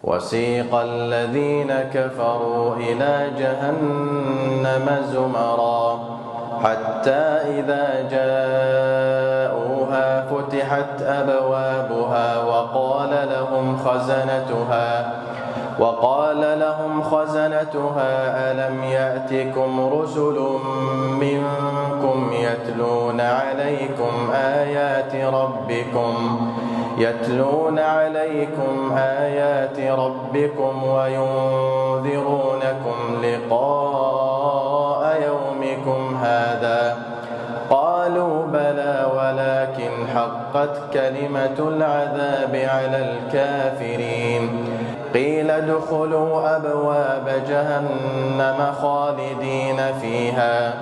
وسيق الذين كفروا إلى جهنم زمرا حتى إذا جاءوها فتحت أبوابها وقال لهم خزنتها ألم يأتكم رسل منكم يتلون عليكم آيات ربكم وينذرونكم لقاء يومكم هذا قالوا بلى ولكن حقت كلمة العذاب على الكافرين قيل ادخلوا أبواب جهنم خالدين فيها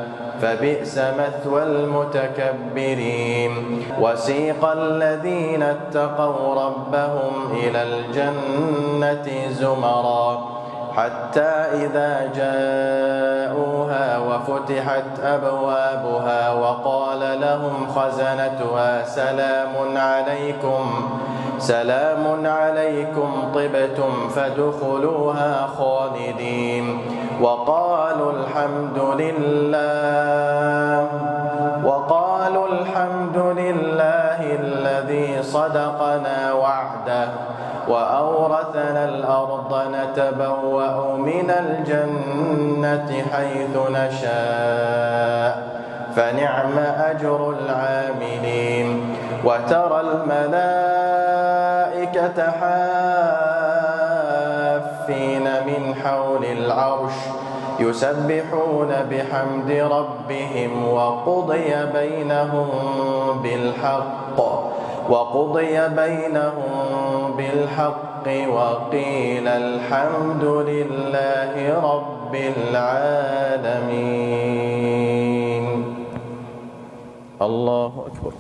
فبئس مثوى المتكبرين وسيق الذين اتقوا ربهم إلى الجنة زمرا حتى إذا جاءوها وفتحت أبوابها وقال لهم خزنتها سلام عليكم طبتم فادخلوها خالدين وقالوا الحمد لله الذي صدقنا وعده وأورثنا الأرض نتبوأ من الجنة حيث نشاء فنعم أجر العاملين وترى الملائكة حافين من حول العرش يسبحون بحمد ربهم وقضي بينهم بالحق وقيل الحمد لله رب العالمين. الله أكبر.